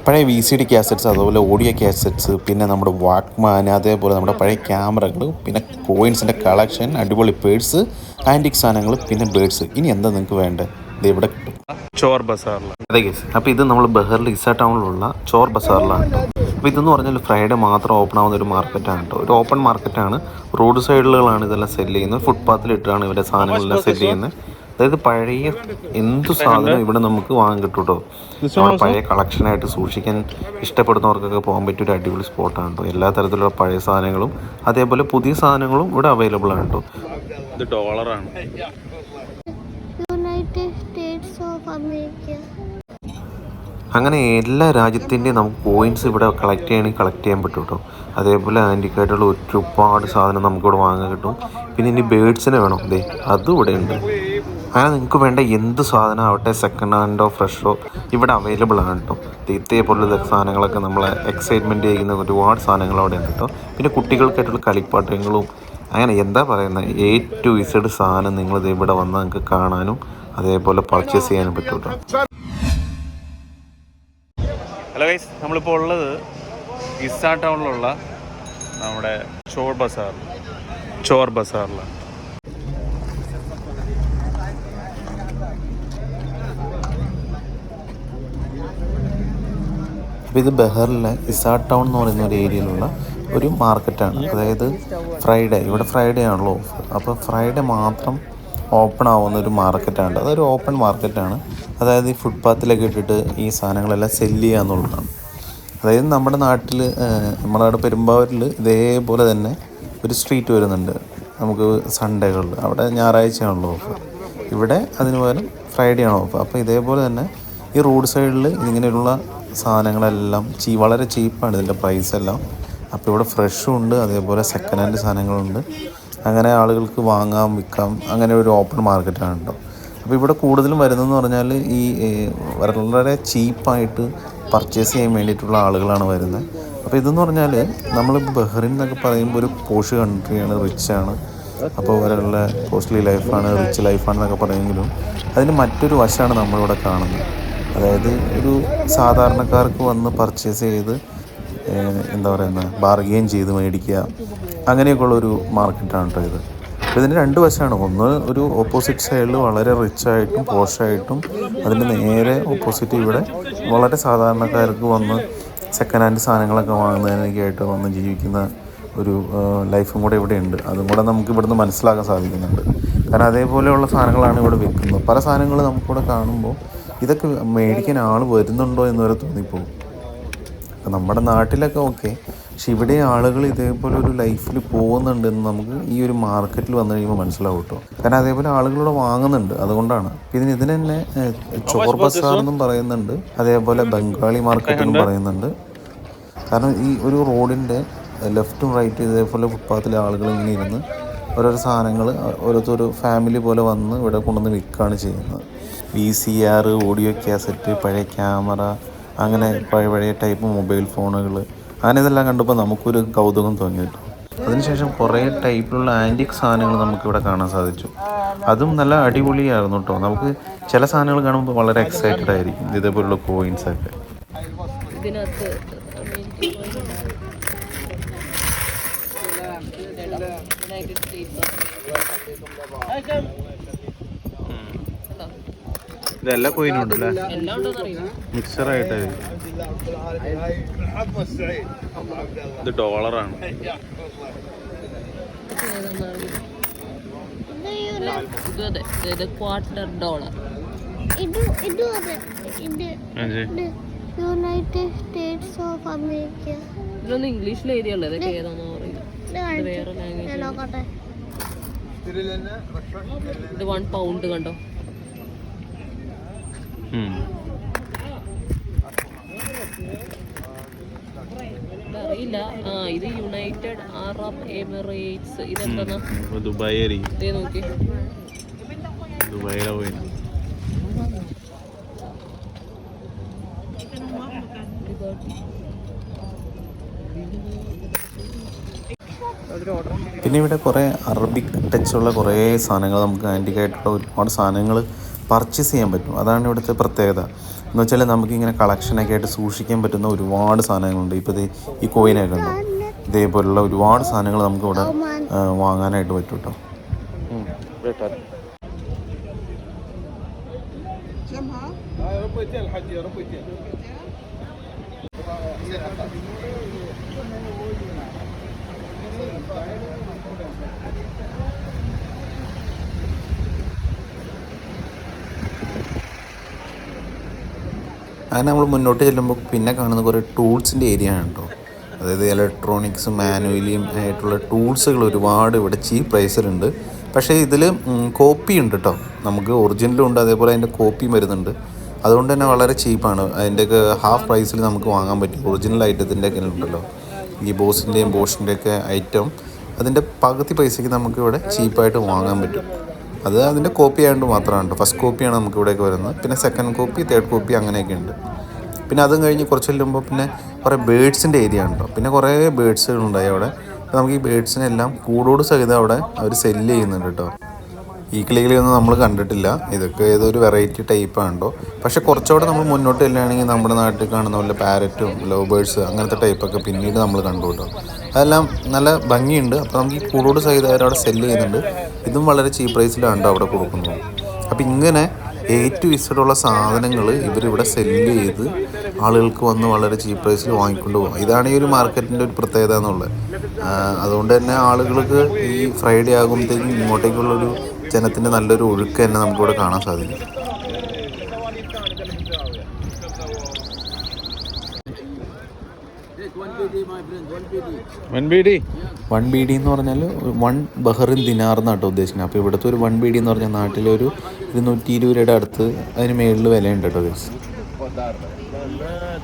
പഴയ VCD cassettes, അതുപോലെ audio cassettes, പിന്നെ നമ്മുടെ വാക്ക്മാൻ, അതേപോലെ നമ്മുടെ പഴയ ക്യാമറകൾ, പിന്നെ കോയിൻസിൻ്റെ കളക്ഷൻ, അടിപൊളി പേഴ്സ്, ആൻറ്റിക് സാധനങ്ങൾ, പിന്നെ ബേഡ്സ്. ഇനി എന്താ നിങ്ങൾക്ക് വേണ്ടത്? ഇത് ഇവിടെ കിട്ടും, ചോർ ബസാറിൽ. അതെ ഗൈസ്, അപ്പോൾ ഇത് നമ്മൾ ബഹറിൽ ഇസ ടൗണിലുള്ള ചോർ ബസാറിലാണ് കേട്ടോ. അപ്പോൾ ഇതെന്ന് പറഞ്ഞാൽ ഫ്രൈഡേ മാത്രം ഓപ്പൺ ആവുന്ന ഒരു മാർക്കറ്റാണ് കേട്ടോ. ഒരു ഓപ്പൺ മാർക്കറ്റാണ്. റോഡ് സൈഡിലുകളാണ് ഇതെല്ലാം സെല്ല് ചെയ്യുന്നത്. ഫുട്പാത്തിലിട്ടാണ് ഇവരുടെ സാധനങ്ങളെല്ലാം സെല്ല് ചെയ്യുന്നത്. അതായത് പഴയ എന്തു സാധനം ഇവിടെ നമുക്ക് വാങ്ങാൻ കിട്ടും കേട്ടോ. നമ്മുടെ പഴയ കളക്ഷനായിട്ട് സൂക്ഷിക്കാൻ ഇഷ്ടപ്പെടുന്നവർക്കൊക്കെ പോകാൻ പറ്റിയ ഒരു അടിപൊളി സ്പോട്ടാണ് കേട്ടോ. എല്ലാ തരത്തിലുള്ള പഴയ സാധനങ്ങളും അതേപോലെ പുതിയ സാധനങ്ങളും ഇവിടെ അവൈലബിൾ ആണ് കേട്ടോ. ഇത് ഡോളറാണ്. United States of America. അങ്ങനെ എല്ലാ രാജ്യത്തിൻ്റെയും നമുക്ക് പോയിൻറ്റ്സ് ഇവിടെ കളക്ട് ചെയ്യണമെങ്കിൽ കളക്ട് ചെയ്യാൻ പറ്റും കേട്ടോ. അതേപോലെ ആൻറ്റിക്കായിട്ടുള്ള ഒരുപാട് സാധനം നമുക്കിവിടെ വാങ്ങാൻ കിട്ടും. പിന്നെ ഇനി ബേഡ്സിനെ വേണം, അതെ അതും ഇവിടെ ഉണ്ട്. അങ്ങനെ നിങ്ങൾക്ക് വേണ്ട എന്ത് സാധനം ആവട്ടെ, സെക്കൻഡ് ഹാൻഡോ ഫ്രഷോ ഇവിടെ അവൈലബിൾ ആണ് കേട്ടോ. ഇതേപോലുള്ള സാധനങ്ങളൊക്കെ നമ്മളെ എക്സൈറ്റ്മെൻറ്റ് ചെയ്യുന്ന ഒരുപാട് സാധനങ്ങൾ അവിടെ ഉണ്ട് കേട്ടോ. പിന്നെ കുട്ടികൾക്കായിട്ടുള്ള കളിപ്പാട്ടങ്ങളും അങ്ങനെ എന്താ പറയുന്നത്, A to Z സാധനം നിങ്ങളിത് ഇവിടെ വന്നാൽ നിങ്ങൾക്ക് കാണാനും അതേപോലെ പർച്ചേസ് ചെയ്യാനും പറ്റും കേട്ടോ. ഹലോ ഗൈസ്, നമ്മളിപ്പോൾ ഉള്ളത് ഇസ ടൗണിലുള്ള നമ്മുടെ ചോർ ബസാറിലാണ്. അപ്പോൾ ഇത് ബഹറിലെ ഇസ ടൗൺ എന്ന് പറയുന്ന ഒരു ഏരിയയിലുള്ള ഒരു മാർക്കറ്റാണ്. അതായത് ഇവിടെ ഫ്രൈഡേ ആണല്ലോ ഓഫർ. അപ്പോൾ ഫ്രൈഡേ മാത്രം ഓപ്പൺ ആവുന്ന ഒരു മാർക്കറ്റാണ്. അതൊരു ഓപ്പൺ മാർക്കറ്റാണ്. അതായത് ഈ ഫുട്പാത്തിലൊക്കെ ഇട്ടിട്ട് ഈ സാധനങ്ങളെല്ലാം സെല്ല് ചെയ്യുക എന്നുള്ളതാണ്. അതായത് നമ്മുടെ നാട് പെരുമ്പാവൂരിൽ ഇതേപോലെ തന്നെ ഒരു സ്ട്രീറ്റ് വരുന്നുണ്ട് നമുക്ക് സൺഡേകളിൽ. അവിടെ ഞായറാഴ്ചയാണല്ലോ ഓഫ്. ഇവിടെ അതിന് പകരം ഫ്രൈഡേ ആണ് ഓഫ്. അപ്പോൾ ഇതേപോലെ തന്നെ ഈ റോഡ് സൈഡിൽ ഇങ്ങനെയുള്ള സാധനങ്ങളെല്ലാം വളരെ ചീപ്പാണ് ഇതിൻ്റെ പ്രൈസെല്ലാം. അപ്പോൾ ഇവിടെ ഫ്രഷും ഉണ്ട്, അതേപോലെ സെക്കൻഡ് ഹാൻഡ് സാധനങ്ങളുണ്ട്. അങ്ങനെ ആളുകൾക്ക് വാങ്ങാം വിൽക്കാം, അങ്ങനെ ഒരു ഓപ്പൺ മാർക്കറ്റാണ് കേട്ടോ. അപ്പോൾ ഇവിടെ കൂടുതലും വരുന്നതെന്ന് പറഞ്ഞാൽ ഈ വളരെ ചീപ്പായിട്ട് പർച്ചേസ് ചെയ്യാൻ വേണ്ടിയിട്ടുള്ള ആളുകളാണ് വരുന്നത്. അപ്പോൾ ഇതെന്ന് പറഞ്ഞാൽ നമ്മൾ ബഹ്റിൻ എന്നൊക്കെ പറയുമ്പോൾ ഒരു പോഷ് കൺട്രിയാണ്, റിച്ചാണ്. അപ്പോൾ അവരുടെ കോസ്റ്റ്ലി ലൈഫാണ്, റിച്ച് ലൈഫാണെന്നൊക്കെ പറയുമെങ്കിലും അതിന് മറ്റൊരു വശമാണ് നമ്മളിവിടെ കാണുന്നത്. അതായത് ഒരു സാധാരണക്കാർക്ക് വന്ന് പർച്ചേസ് ചെയ്ത് ബാർഗെയിൻ ചെയ്ത് മേടിക്കുക, അങ്ങനെയൊക്കെയുള്ളൊരു മാർക്കറ്റാണ് കേട്ടോ ഇത്. അപ്പോൾ ഇതിന് രണ്ട് വശമാണ്. ഒന്ന് ഒരു ഓപ്പോസിറ്റ് സൈഡിൽ വളരെ റിച്ചായിട്ടും പോഷായിട്ടും, അതിൻ്റെ നേരെ ഓപ്പോസിറ്റ് ഇവിടെ വളരെ സാധാരണക്കാർക്ക് വന്ന് സെക്കൻഡ് ഹാൻഡ് സാധനങ്ങളൊക്കെ വാങ്ങുന്നതിനൊക്കെയായിട്ട് വന്ന് ജീവിക്കുന്ന ഒരു ലൈഫും കൂടെ ഇവിടെ ഉണ്ട്. അതും കൂടെ നമുക്ക് ഇവിടുന്ന് മനസ്സിലാക്കാൻ സാധിക്കുന്നുണ്ട്. കാരണം അതേപോലെയുള്ള സാധനങ്ങളാണ് ഇവിടെ വിൽക്കുന്നത്. പല സാധനങ്ങൾ നമുക്കിവിടെ കാണുമ്പോൾ ഇതൊക്കെ മേടിക്കാൻ ആൾ വരുന്നുണ്ടോ എന്ന് വരെ തോന്നിപ്പോകും. അപ്പം നമ്മുടെ നാട്ടിലൊക്കെ ഓക്കെ, പക്ഷെ ഇവിടെ ആളുകൾ ഇതേപോലെ ഒരു ലൈഫിൽ പോകുന്നുണ്ടെന്ന് നമുക്ക് ഈ ഒരു മാർക്കറ്റിൽ വന്നു കഴിയുമ്പോൾ മനസ്സിലാവും കേട്ടോ. കാരണം അതേപോലെ ആളുകളിവിടെ വാങ്ങുന്നുണ്ട്, അതുകൊണ്ടാണ്. പിന്നെ ഇതിന് തന്നെ ചോർ ബസാർ എന്നും പറയുന്നുണ്ട്, അതേപോലെ ബംഗാളി മാർക്കറ്റ് എന്നും പറയുന്നുണ്ട്. കാരണം ഈ ഒരു റോഡിൻ്റെ ലെഫ്റ്റും റൈറ്റും ഇതേപോലെ ഫുട്പാത്തിലെ ആളുകൾ ഇങ്ങനെ ഇരുന്ന് ഓരോരോ സാധനങ്ങൾ ഓരോരുത്തർ ഫാമിലി പോലെ വന്ന് ഇവിടെ കൊണ്ടുവന്ന് വിൽക്കുകയാണ് ചെയ്യുന്നത്. VCR, ഓഡിയോ കാസറ്റ്, പഴയ ക്യാമറ, അങ്ങനെ പഴയ ടൈപ്പ് മൊബൈൽ ഫോണുകൾ, അങ്ങനെ ഇതെല്ലാം കണ്ടപ്പോൾ നമുക്കൊരു കൗതുകം തോന്നി കേട്ടോ. അതിനുശേഷം കുറേ ടൈപ്പിലുള്ള ആൻറ്റിക് സാധനങ്ങൾ നമുക്കിവിടെ കാണാൻ സാധിച്ചു. അതും നല്ല അടിപൊളിയായിരുന്നു കേട്ടോ. നമുക്ക് ചില സാധനങ്ങൾ കാണുമ്പോൾ വളരെ എക്സൈറ്റഡ് ആയിരിക്കും, ഇതേപോലുള്ള കോയിൻസൊക്കെ. ഇതെല്ലാ കോയിനും ഉണ്ടല്ലേ, മിക്സറായിട്ട്. ഇത് ഡോളറാണ്. United States of America. ഇതൊന്നും ഇംഗ്ലീഷിൽ എഴുതിയുള്ളത്, ഇതൊക്കെ ഏതാണെന്ന് അറിയില്ല, വേറെ ലാംഗ്വേജ്. ഇത് 1 പൗണ്ട് കണ്ടോ. അറിയില്ല. ഇത് യുണൈറ്റഡ് അറബ് എമിറേറ്റ്സ്. ഇതെന്താ? ദുബായ്. നോക്കി, ദുബായിലെ പോയി. പിന്നെ ഇവിടെ കുറേ അറബിക് ടച്ചുള്ള കുറേ സാധനങ്ങൾ, നമുക്ക് ആൻറ്റിക്കായിട്ടുള്ള ഒരുപാട് സാധനങ്ങൾ പർച്ചേസ് ചെയ്യാൻ പറ്റും. അതാണ് ഇവിടുത്തെ പ്രത്യേകത. എന്ന് വെച്ചാൽ നമുക്കിങ്ങനെ കളക്ഷനൊക്കെ ആയിട്ട് സൂക്ഷിക്കാൻ പറ്റുന്ന ഒരുപാട് സാധനങ്ങളുണ്ട്. ഇപ്പോൾ ഇത് ഈ കോയിനൊക്കെ ഉണ്ടോ, ഇതേപോലുള്ള ഒരുപാട് സാധനങ്ങൾ നമുക്കിവിടെ വാങ്ങാനായിട്ട് പറ്റും കേട്ടോ. അങ്ങനെ നമ്മൾ മുന്നോട്ട് ചെല്ലുമ്പോൾ പിന്നെ കാണുന്ന കുറേ ടൂൾസിൻ്റെ ഏരിയ ആണ് കേട്ടോ. അതായത് ഇലക്ട്രോണിക്സും മാനുവലിയും ആയിട്ടുള്ള ടൂൾസുകൾ ഒരുപാട് ഇവിടെ ചീപ്പ് പ്രൈസിലുണ്ട്. പക്ഷേ ഇതിൽ കോപ്പി ഉണ്ട് കേട്ടോ, നമുക്ക് ഒറിജിനലും ഉണ്ട്, അതേപോലെ അതിൻ്റെ കോപ്പിയും വരുന്നുണ്ട്. അതുകൊണ്ട് തന്നെ വളരെ ചീപ്പാണ്. അതിൻ്റെയൊക്കെ ഹാഫ് പ്രൈസിൽ നമുക്ക് വാങ്ങാൻ പറ്റും. ഒറിജിനൽ ഐറ്റത്തിൻ്റെ ഒക്കെ ഉണ്ടല്ലോ, ഈ ബോസിൻ്റെയും ബോഷിൻ്റെയൊക്കെ ഐറ്റം അതിൻ്റെ പകുതി പൈസയ്ക്ക് നമുക്ക് ഇവിടെ ചീപ്പായിട്ട് വാങ്ങാൻ പറ്റും. അത് അതിൻ്റെ കോപ്പി ആയതുകൊണ്ട് മാത്രമാണ് കേട്ടോ. ഫസ്റ്റ് കോപ്പിയാണ് നമുക്ക് ഇവിടെയൊക്കെ വരുന്നത്. പിന്നെ സെക്കൻഡ് കോപ്പി, തേർഡ് കോപ്പി അങ്ങനെയൊക്കെ ഉണ്ട്. പിന്നെ അതും കഴിഞ്ഞ് കുറച്ച് ചെല്ലുമ്പോൾ പിന്നെ കുറേ ബേഡ്സിൻ്റെ ഏരിയ ഉണ്ടോ. പിന്നെ കുറേ ബേഡ്സുകളുണ്ടായി അവിടെ. നമുക്ക് ഈ ബേഡ്സിനെല്ലാം കൂടോട് സഹിതം അവിടെ അവർ സെല്ല് ചെയ്യുന്നുണ്ട് കേട്ടോ. ഈ കിളികളെയൊന്നും നമ്മൾ കണ്ടിട്ടില്ല. ഇതൊക്കെ ഏതൊരു വെറൈറ്റി ടൈപ്പാണല്ലോ. പക്ഷേ കുറച്ചുകൂടെ നമ്മൾ മുന്നോട്ട് ചെല്ലുകയാണെങ്കിൽ നമ്മുടെ നാട്ടിൽ കാണുന്ന പോലെ പാരറ്റും ലവ് ബേഡ്സ് അങ്ങനത്തെ ടൈപ്പൊക്കെ പിന്നീട് നമ്മൾ കണ്ടു കേട്ടോ. അതെല്ലാം നല്ല ഭംഗിയുണ്ട്. അപ്പോൾ നമുക്ക് ഈ കൂടോട് സഹിതം അവരവിടെ സെല്ല് ചെയ്യുന്നുണ്ട്. ഇതും വളരെ ചീപ്പ് പ്രൈസിലാണ് അവിടെ കൊടുക്കുന്നത്. അപ്പോൾ ഇങ്ങനെ ഏറ്റവും ഇഷ്ടമുള്ള സാധനങ്ങൾ ഇവരിവിടെ സെല്ല് ചെയ്ത് ആളുകൾക്ക് വന്ന് വളരെ ചീപ്പ് പ്രൈസിൽ വാങ്ങിക്കൊണ്ട് പോകും. ഇതാണ് ഈ ഒരു മാർക്കറ്റിൻ്റെ ഒരു പ്രത്യേകത എന്നുള്ളത്. അതുകൊണ്ട് തന്നെ ആളുകൾക്ക് ഈ ഫ്രൈഡേ ആകുമ്പോഴത്തേക്കും ഇങ്ങോട്ടേക്കുള്ളൊരു ജനത്തിൻ്റെ നല്ലൊരു ഒഴുക്ക് തന്നെ നമുക്കിവിടെ കാണാൻ സാധിക്കും. വൺ ബി ഡി എന്ന് പറഞ്ഞാൽ 1 ബഹ്റിൻ ദിനാർ എന്നാട്ടോ ഉദ്ദേശിക്കുന്നത്. അപ്പോൾ ഇവിടുത്തെ ഒരു 1 ബി ഡി എന്ന് പറഞ്ഞാൽ നാട്ടിലൊരു 220 രൂപയുടെ അടുത്ത് അതിന് മേളിൽ വിലയുണ്ട് കേട്ടോ ഗൈസ്.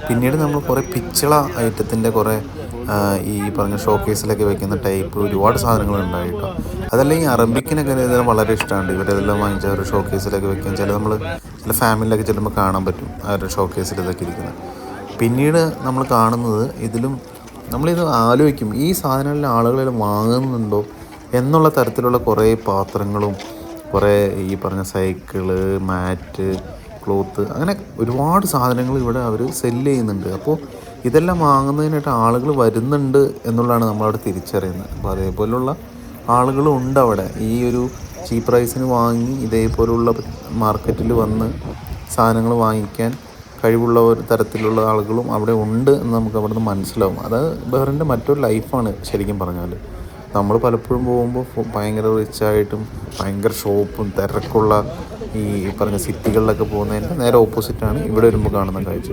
പിന്നീട് നമ്മൾ കുറേ പിച്ചള ഐറ്റത്തിൻ്റെ കുറേ ഈ പറഞ്ഞ ഷോക്കേസിലൊക്കെ വെക്കുന്ന ടൈപ്പ് ഒരുപാട് സാധനങ്ങളുണ്ടായി കേട്ടോ. അതെല്ലാം ഈ അറബിക്കിനൊക്കെ ഇതെല്ലാം വളരെ ഇഷ്ടമാണ്. ഇവരെല്ലാം വാങ്ങിച്ച ഒരു ഷോക്കേസിലൊക്കെ വെക്കാൻ ചില ഫാമിലിയിലൊക്കെ ചെല്ലുമ്പോൾ കാണാൻ പറ്റും ആ ഒരു ഷോക്കേസിൽ ഇതൊക്കെ ഇരിക്കുന്നത്. പിന്നീട് നമ്മൾ കാണുന്നത് ഇതിലും നമ്മളിത് ആലോചിക്കും, ഈ സാധനങ്ങളിൽ ആളുകളെല്ലാം വാങ്ങുന്നുണ്ടോ എന്നുള്ള തരത്തിലുള്ള കുറേ പാത്രങ്ങളും കുറേ ഈ പറഞ്ഞ സൈക്കിള്, മാറ്റ്, ക്ലോത്ത്, അങ്ങനെ ഒരുപാട് സാധനങ്ങൾ ഇവിടെ അവർ സെല്ല് ചെയ്യുന്നുണ്ട്. അപ്പോൾ ഇതെല്ലാം വാങ്ങുന്നതിനായിട്ട് ആളുകൾ വരുന്നുണ്ട് എന്നുള്ളതാണ് നമ്മളവിടെ തിരിച്ചറിയുന്നത്. അപ്പോൾ അതേപോലുള്ള ആളുകളും ഉണ്ട് അവിടെ. ഈ ഒരു ചീപ്പ് പ്രൈസിന് വാങ്ങി ഇതേപോലുള്ള മാർക്കറ്റിൽ വന്ന് സാധനങ്ങൾ വാങ്ങിക്കാൻ കഴിവുള്ള ഒരു തരത്തിലുള്ള ആളുകളും അവിടെ ഉണ്ട് എന്ന് നമുക്ക് അവിടെ നിന്ന് മനസ്സിലാവും. അത് ബഹ്റിൻ്റെ മറ്റൊരു ലൈഫാണ് ശരിക്കും പറഞ്ഞാൽ. നമ്മൾ പലപ്പോഴും പോകുമ്പോൾ ഭയങ്കര റിച്ചായിട്ടും ഭയങ്കര ഷോപ്പും തിരക്കുള്ള ഈ പറഞ്ഞ സിറ്റികളിലൊക്കെ പോകുന്നതിൻ്റെ നേരെ ഓപ്പോസിറ്റാണ് ഇവിടെ വരുമ്പോൾ കാണുന്ന കാഴ്ച.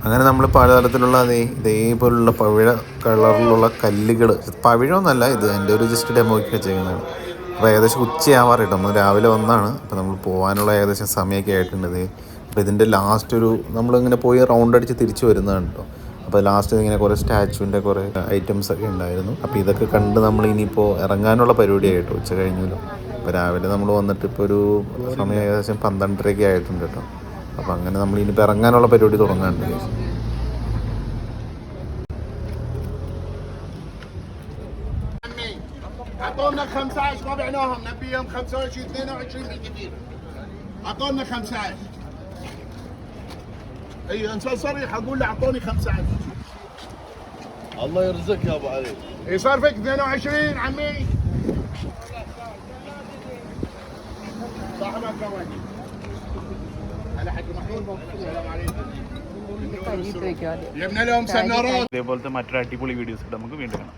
അങ്ങനെ നമ്മൾ പലതരത്തിലുള്ള ഇതേപോലുള്ള പവിഴ കളറിലുള്ള കല്ലുകൾ, പവിഴമൊന്നുമല്ല ഇത്, എൻ്റെ ഒരു ജസ്റ്റ് ഡെമോയ്ക്ക് വെച്ചേക്കുന്നതാണ്. അപ്പോൾ ഏകദേശം ഉച്ചയാവാറ് കേട്ടോ. നമ്മൾ രാവിലെ വന്നാണ്. അപ്പോൾ നമ്മൾ പോകാനുള്ള ഏകദേശം സമയമൊക്കെ ആയിട്ടുണ്ട്. അപ്പോൾ ഇതിൻ്റെ ലാസ്റ്റ് ഒരു നമ്മളിങ്ങനെ പോയി റൗണ്ട് അടിച്ച് തിരിച്ച് വരുന്നതാണ് കേട്ടോ. അപ്പോൾ ലാസ്റ്റ് ഇങ്ങനെ കുറേ സ്റ്റാച്ചുവിൻ്റെ കുറേ ഐറ്റംസ് ഒക്കെ ഉണ്ടായിരുന്നു. അപ്പോൾ ഇതൊക്കെ കണ്ട് നമ്മൾ ഇനിയിപ്പോൾ ഇറങ്ങാനുള്ള പരിപാടിയായിട്ടോ. ഉച്ച കഴിഞ്ഞല്ലോ. അപ്പോൾ രാവിലെ നമ്മൾ വന്നിട്ട് ഇപ്പോൾ ഒരു സമയം ഏകദേശം 12:30 ആയിട്ടുണ്ട് കേട്ടോ. അപ്പോൾ അങ്ങനെ നമ്മൾ ഇനിയിപ്പോൾ ഇറങ്ങാനുള്ള പരിപാടി തുടങ്ങാനുണ്ട്. اعطونا 15 ما بعناهم نبيهم 25 22 بالكثير. اعطونا 15. اي انسان صريح اقول له اعطوني 15. الله يرزقك يا ابو علي. اي صار فيك 22 عمي. صاحبك كمان. هلا حق محمود السلام عليكم. يبنى لهم سنارات. ഇതേപോലത്തെ മറ്റൊരു അടിപൊളി വീഡിയോസ് നമുക്ക് വീണ്ടും കാണാം.